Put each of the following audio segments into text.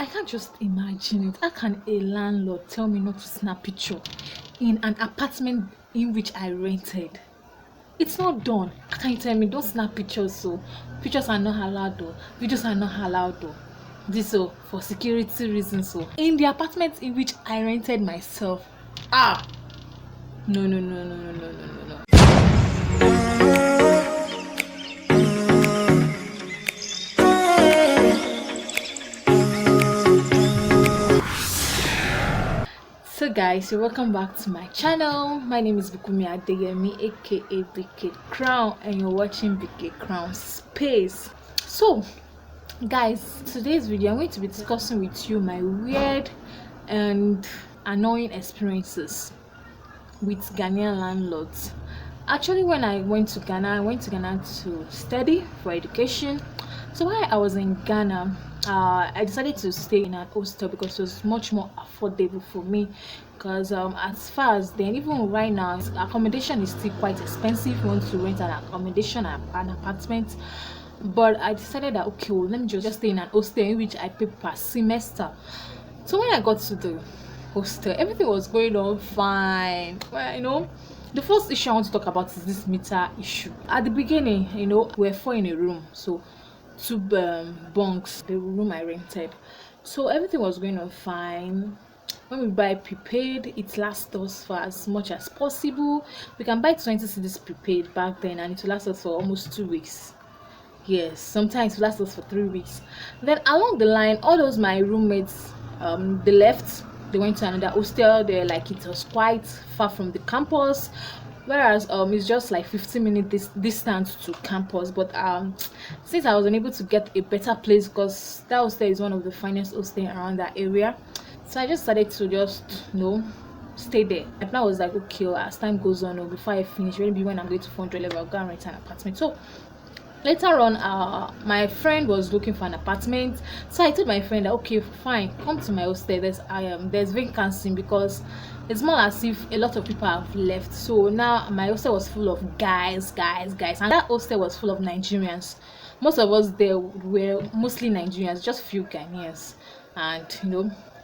I can't just imagine it. How can a landlord tell me not to snap picture in an apartment in which I rented? It's not done. How can you tell me don't snap pictures? So pictures are not allowed though. Videos are not allowed though. This so for security reasons. So in the apartment in which I rented myself. No. So guys, you're welcome back to my channel. My name is Bukunmi Adeyemi, a.k.a. Bkcrown, and you're watching Bkcrown Space. So guys, today's video I'm going to be discussing with you my weird and annoying experiences with Ghanaian landlords. Actually, when I went to Ghana to study for education. So while I was in Ghana, I decided to stay in an hostel because it was much more affordable for me. Because as far as then, even right now, accommodation is still quite expensive. You want to rent an accommodation, an apartment. But I decided that okay, well, let me just stay in an hostel in which I pay per semester. So when I got to the hostel, everything was going on fine. Well, you know, the first issue I want to talk about is this meter issue. At the beginning, you know, we're 4 in a room, so 2 bunks, the room I rented. So everything was going on fine. When we buy prepaid, it lasts us for as much as possible. We can buy 20 cedis prepaid back then, and it will last us for almost 2 weeks. Yes, sometimes it will last us for 3 weeks. Then along the line, all those my roommates, they left. They went to another hostel. They like it was quite far from the campus, whereas it's just like 15-minute distance to campus. But since I was unable to get a better place, because that hostel is one of the finest hostels around that area, so I just decided to just stay there. And I was like, okay, as time goes on, or before I finish, maybe when I'm going to 400 level, I'll go and rent an apartment. So later on, my friend was looking for an apartment, so I told my friend that okay, fine, come to my hostel. There's vacancy, because it's more as if a lot of people have left. So now my hostel was full of guys, and that hostel was full of Nigerians. Most of us there were mostly Nigerians, just few Ghanaians. And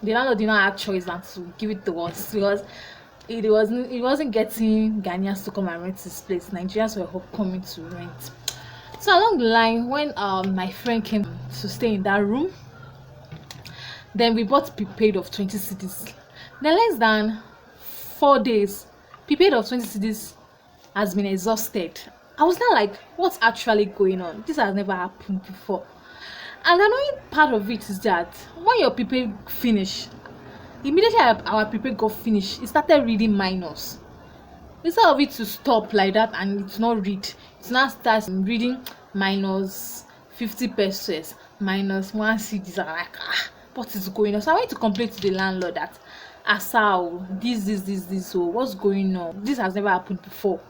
the landlord did not have choice than to give it to us, because it wasn't getting Ghanaians to come and rent this place. Nigerians were coming to rent. So along the line, when my friend came to stay in that room, then we bought prepaid of 20 cedis. Then less than 4 days, prepaid of 20 cedis has been exhausted. I was not like, what's actually going on? This has never happened before. And the annoying part of it is that when your prepaid finish, immediately our prepaid got finished, it started reading minus. Instead of it to stop like that and it's not read, it now starts reading minus 50 pesos, minus 1 cedis. I'm like, what is going on? So I went to complain to the landlord that Asao, this, so what's going on? This has never happened before.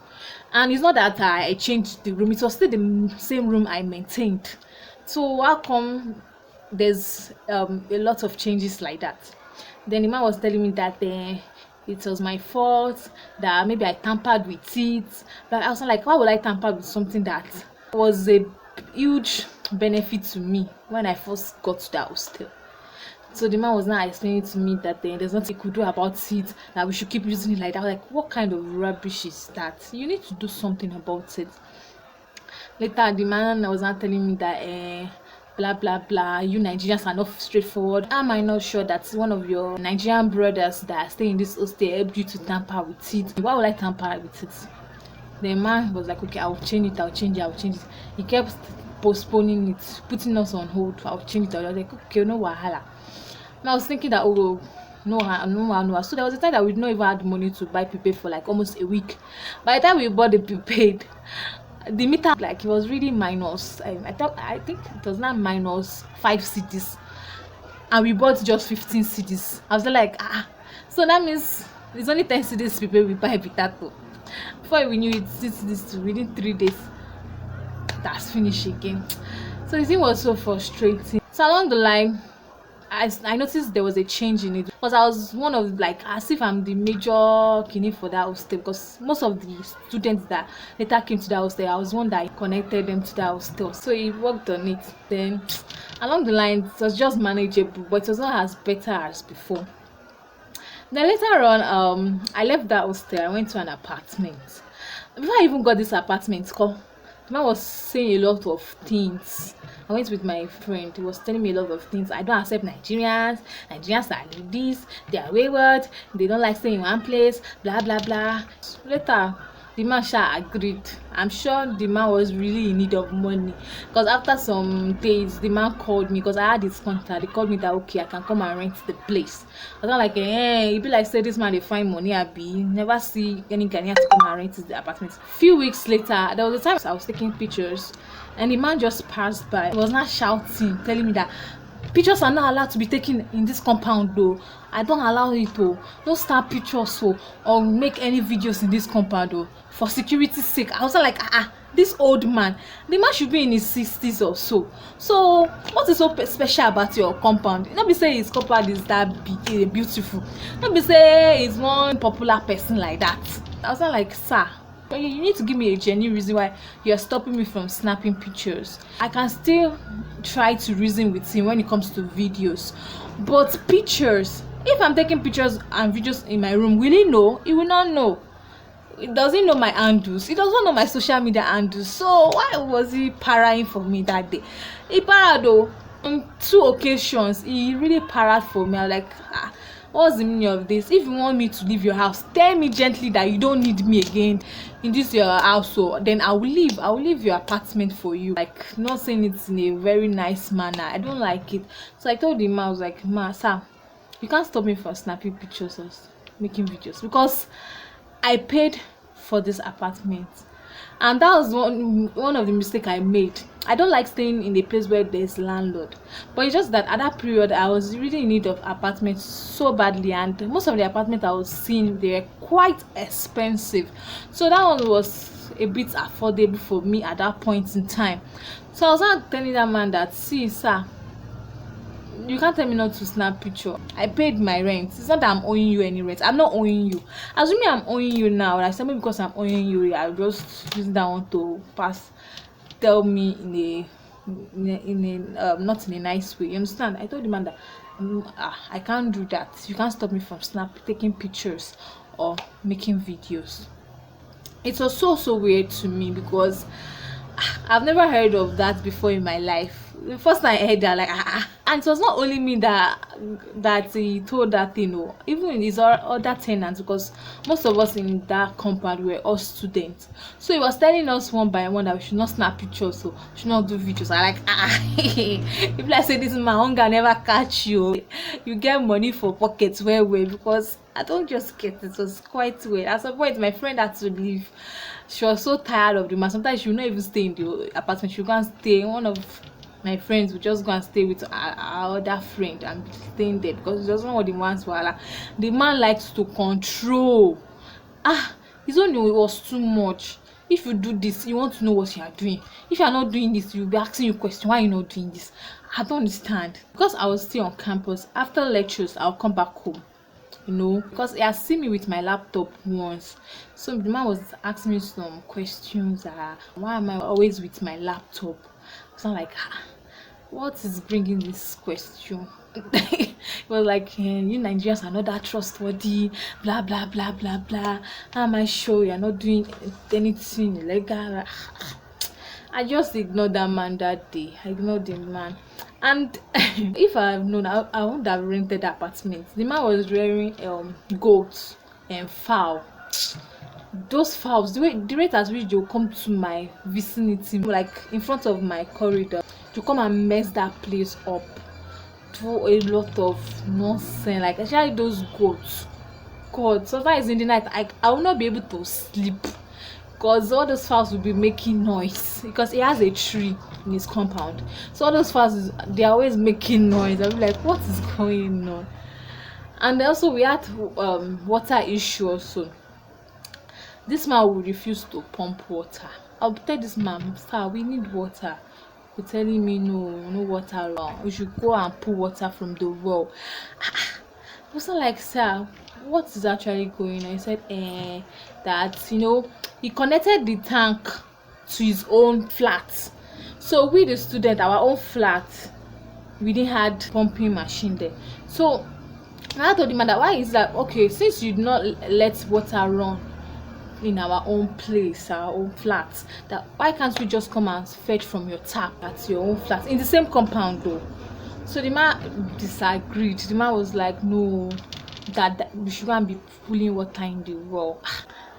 And it's not that I changed the room, it was still the same room I maintained. So how come there's a lot of changes like that? Then the man was telling me that it was my fault, that maybe I tampered with it. But I was like, why would I tamper with something that was a huge benefit to me when I first got to that hostel? So the man was now explaining to me that there's nothing he could do about it, that we should keep using it like that. I was like, what kind of rubbish is that? You need to do something about it. Later, the man was not telling me that blah blah blah, you Nigerians are not straightforward. Am I not sure that one of your Nigerian brothers that stay in this hostel helped you to tamper with it? Why would I tamper with it? The man was like, okay, I'll change it. He kept postponing it, putting us on hold. I'll change it. I was like, okay, no wahala. And I was thinking that no. So there was a time that we didn't even have money to buy prepaid for like almost a week. By the time we bought the prepaid, the meter, like, it was reading minus. I think it was not minus 5 cedis, and we bought just 15 cedis. I was like, so that means it's only 10 cedis prepaid we buy with that. Before we knew it, 6 cedis within 3 days, that's finished again. So the thing was so frustrating. So along the line, I noticed there was a change in it, because I was one of, like, as if I'm the major kidney for that hostel, because most of the students that later came to that hostel, I was one that connected them to that hostel, so he worked on it. Then along the line it was just manageable, but it was not as better as before. Then later on, I left that hostel. I went to an apartment. Before I even got this apartment, the man was saying a lot of things. I went with my friend. He was telling me a lot of things. I don't accept Nigerians. Nigerians are like this. They are wayward. They don't like staying in one place. Blah blah blah. Later, the man agreed. I'm sure the man was really in need of money, because after some days the man called me, because I had his contact. He called me that okay, I can come and rent the place. I was not like, he be like, say this man they find money. I be never see any Ghanaian to come and rent the apartment. Few weeks later, there was a time I was taking pictures, and the man just passed by. He was not shouting, telling me that pictures are not allowed to be taken in this compound though. I don't allow it though. Don't start pictures so, or make any videos in this compound though, for security's sake. I was like, this old man, the man should be in his 60s or so. So what is so special about your compound? Not be say his compound is that beautiful. Not be say he's one popular person like that. I was like, sir, you need to give me a genuine reason why you're stopping me from snapping pictures. I can still try to reason with him when it comes to videos, but pictures, if I'm taking pictures and videos in my room, will he know? He will not know. It doesn't know my handles. He doesn't know my social media handles. So why was he parrying for me that day? He parried though. On 2 occasions, he really parried for me. I was like, what's the meaning of this? If you want me to leave your house, tell me gently that you don't need me again in this your house, so then I will leave your apartment for you. Like, not saying it in a very nice manner. I don't like it. So I told him, I was like, sir, you can't stop me from snapping pictures or making videos, because I paid for this apartment. And that was one of the mistakes I made. I don't like staying in a place where there's landlord, but it's just that at that period I was really in need of apartments so badly, and most of the apartments I was seeing, they were quite expensive, so that one was a bit affordable for me at that point in time. So I was not telling that man that, see sir, you can't tell me not to snap picture. I paid my rent. It's not that I'm owing you any rent. I'm not owing you. Assuming I'm owing you now, like somebody, because I'm owing you, I'll just use that one to tell me in a not in a nice way. You understand? I told the man that I can't do that. You can't stop me from taking pictures or making videos. It was so weird to me, because I've never heard of that before in my life. The first time I heard that, like, and it was not only me that he told that thing, no, even in his other tenants, because most of us in that compound were all students. So he was telling us one by one that we should not snap pictures, so we should not do videos. I like, if I say this, my hunger never catch you. You get money for pockets well, because I don't just get it. It was quite weird. At some point, my friend had to leave. She was so tired of the man. Sometimes she would not even stay in the apartment. She would go and stay. One of my friends would just go and stay with our other friend and staying there, because it was one of the man's wahala. The man likes to control. His own was too much. If you do this, you want to know what you are doing. If you are not doing this, you'll be asking you question, why are you not doing this? I don't understand. Because I was still on campus, after lectures I'll come back home, because he has seen me with my laptop once. So the man was asking me some questions. Why am I always with my laptop? So I'm like, what is bringing this question? It was like, you Nigerians are not that trustworthy, blah blah blah blah blah. How am I sure you're not doing anything illegal? I just ignored that man that day. I ignored the man. And if I have known, I wouldn't have rented the apartment. The man was rearing goats and fowl. Those fowls, the rate at which they'll come to my vicinity, like in front of my corridor, to come and mess that place up, do a lot of nonsense. Like, especially those goats. God, sometimes in the night I will not be able to sleep, because all those fowls will be making noise, because he has a tree in his compound. So all those fowls, they're always making noise. I'll be like, what is going on? And also we had water issue also. This man will refuse to pump water. I'll tell this man, sir, we need water. You're telling me no water around. We should go and pull water from the well. I was not like, sir, what is actually going on? He said, that he connected the tank to his own flat. So we the student, our own flat, we didn't had pumping machine there. So I told him that why is that okay, since you did not let water run in our own place, our own flat, that why can't we just come and fetch from your tap at your own flat in the same compound though? So the man disagreed. The man was like, no, that we shouldn't be pulling water in the well.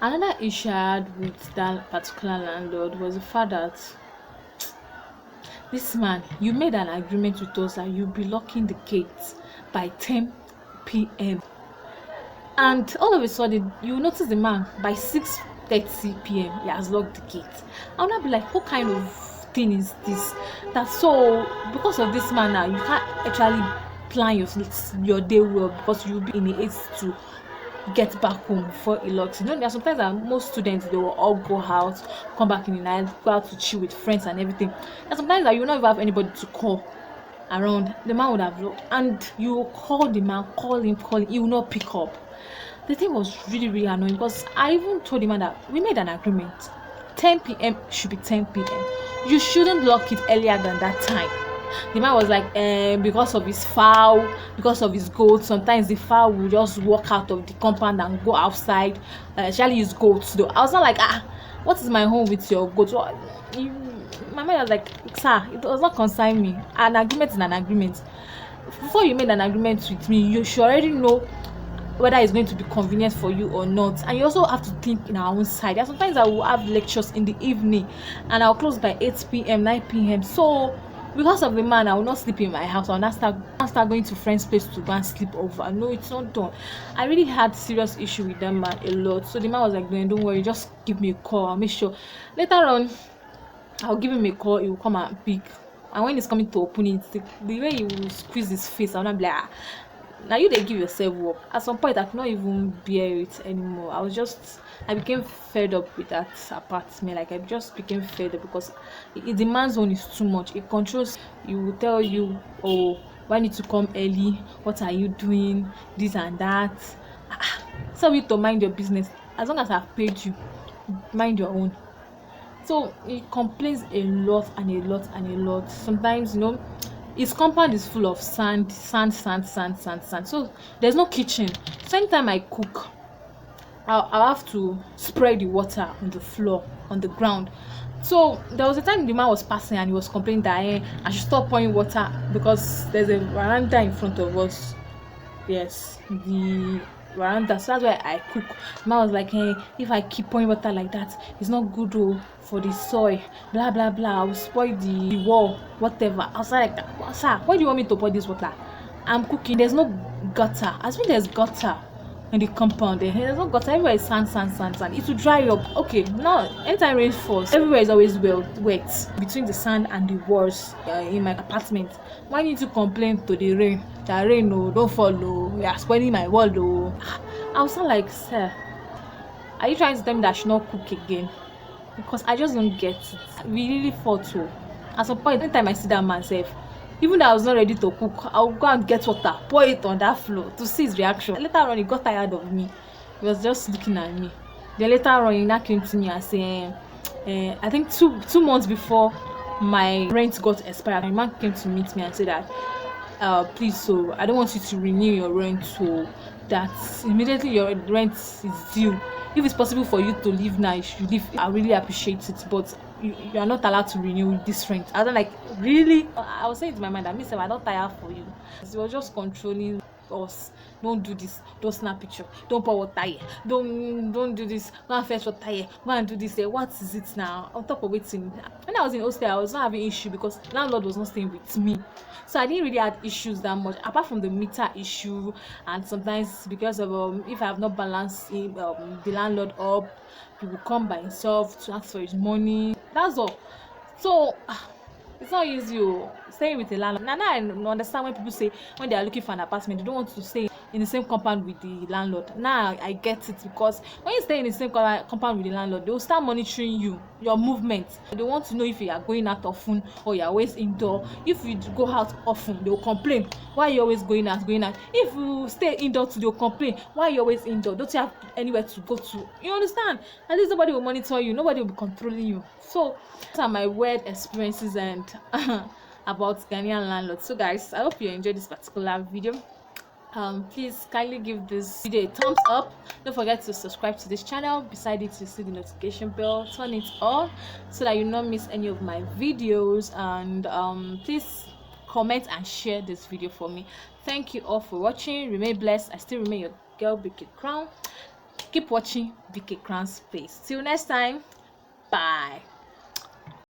Another issue I had with that particular landlord was the fact that this man, you made an agreement with us that you'll be locking the gates by 10 p.m. And all of a sudden, you notice the man by 6:30 p.m. he has locked the gate. I'll not be like, what kind of thing is this? That's so because of this man now, you can't actually plan your day well because you'll be in a haste to get back home before it locks. There are sometimes that most students they will all go out, come back in the night, go out to chill with friends and everything. And sometimes that you will not even have anybody to call around. The man would have locked, and you will call the man, call him, he will not pick up. The thing was really, really annoying because I even told the man that we made an agreement. 10 p.m. should be 10 p.m. You shouldn't lock it earlier than that time. The man was like, because of his fowl, because of his goats, sometimes the fowl will just walk out of the compound and go outside. Especially his goats though. I was not like, what is my home with your goats? My man was like, sir, it does not concern me. An agreement is an agreement. Before you made an agreement with me, you should already know whether it's going to be convenient for you or not, and you also have to think in our own side. There are sometimes I will have lectures in the evening and I'll close by 8 p.m 9 p.m, so because of the man I will not sleep in my house. I'll not start going to friends place to go and sleep over. No, it's not done. I really had serious issue with that man a lot. So the man was like, don't worry, just give me a call, I'll make sure later on I'll give him a call, he will come and pick. And when he's coming to open it, the way he will squeeze his face, I'll not be like, now you they give yourself work. At some point I could not even bear it anymore. I became fed up with that apartment. Like I just became fed up because it demands on is too much. It controls. It will tell you, oh, why need to come early, what are you doing, this and that. So you to mind your business. As long as I've paid you, mind your own. So it complains a lot and a lot and a lot. Sometimes his compound is full of sand. So there's no kitchen. So anytime I cook, I'll have to spread the water on the floor, on the ground. So there was a time the man was passing and he was complaining that I should stop pouring water because there's a veranda in front of us. Yes, the veranda. So that's why I cook. The man was like, if I keep pouring water like that, it's not good for the soil, blah blah blah, I will spoil the wall, whatever. I was like, sir, why do you want me to pour this water? I'm cooking. There's no gutter. As well, there's gutter in the compound. There's no gutter. Everywhere is sand. It will dry up. Okay, now anytime rain falls, everywhere is always wet between the sand and the walls in my apartment. Why need to complain to the rain? That rain don't follow. You are spoiling my wall. I was not like, sir, are you trying to tell me that I should not cook again? Because I just don't get it. We really fought too. At some point, anytime I see that man self, even though I was not ready to cook, I'll go and get water, pour it on that floor to see his reaction. Later on, he got tired of me. He was just looking at me. Then later on, he now came to me and said, I think two months before my rent got expired, my man came to meet me and said that, please, so I don't want you to renew your rent, so that immediately your rent is due. If it's possible for you to leave now, you should leave. I really appreciate it, but you are not allowed to renew this rent. I was like, really? I was saying to my mind that I'm not tired for you. He was just controlling us. Don't do this. Don't snap picture. Don't pour water here. Don't do this. Go and fetch water here. Go and do this here. What is it now? On top of waiting. When I was in hostel, I was not having issue because landlord was not staying with me. So I didn't really have issues that much, apart from the meter issue, and sometimes because of if I have not balanced the landlord up, he will come by himself to ask for his money. That's all. So it's not easy staying with a landlord. Now I understand when people say when they are looking for an apartment, they don't want to stay in the same compound with the landlord. Now I get it, because when you stay in the same compound with the landlord, they will start monitoring you, your movements. They want to know if you are going out often or you are always indoor. If you go out often, they will complain, why you always going out? If you stay indoor too, they will complain, why you always indoor? Don't you have anywhere to go to? You understand? At least nobody will monitor you, nobody will be controlling you. So these are my weird experiences and about Ghanaian landlords. So guys, I hope you enjoyed this particular video. Please kindly give this video a thumbs up. Don't forget to subscribe to this channel. Beside it, you see the notification bell, turn it on so that you not miss any of my videos. And please comment and share this video for me. Thank you all for watching. Remain blessed. I still remain your girl, Bkcrown. Keep watching Bkcrown Space. Till next time, bye.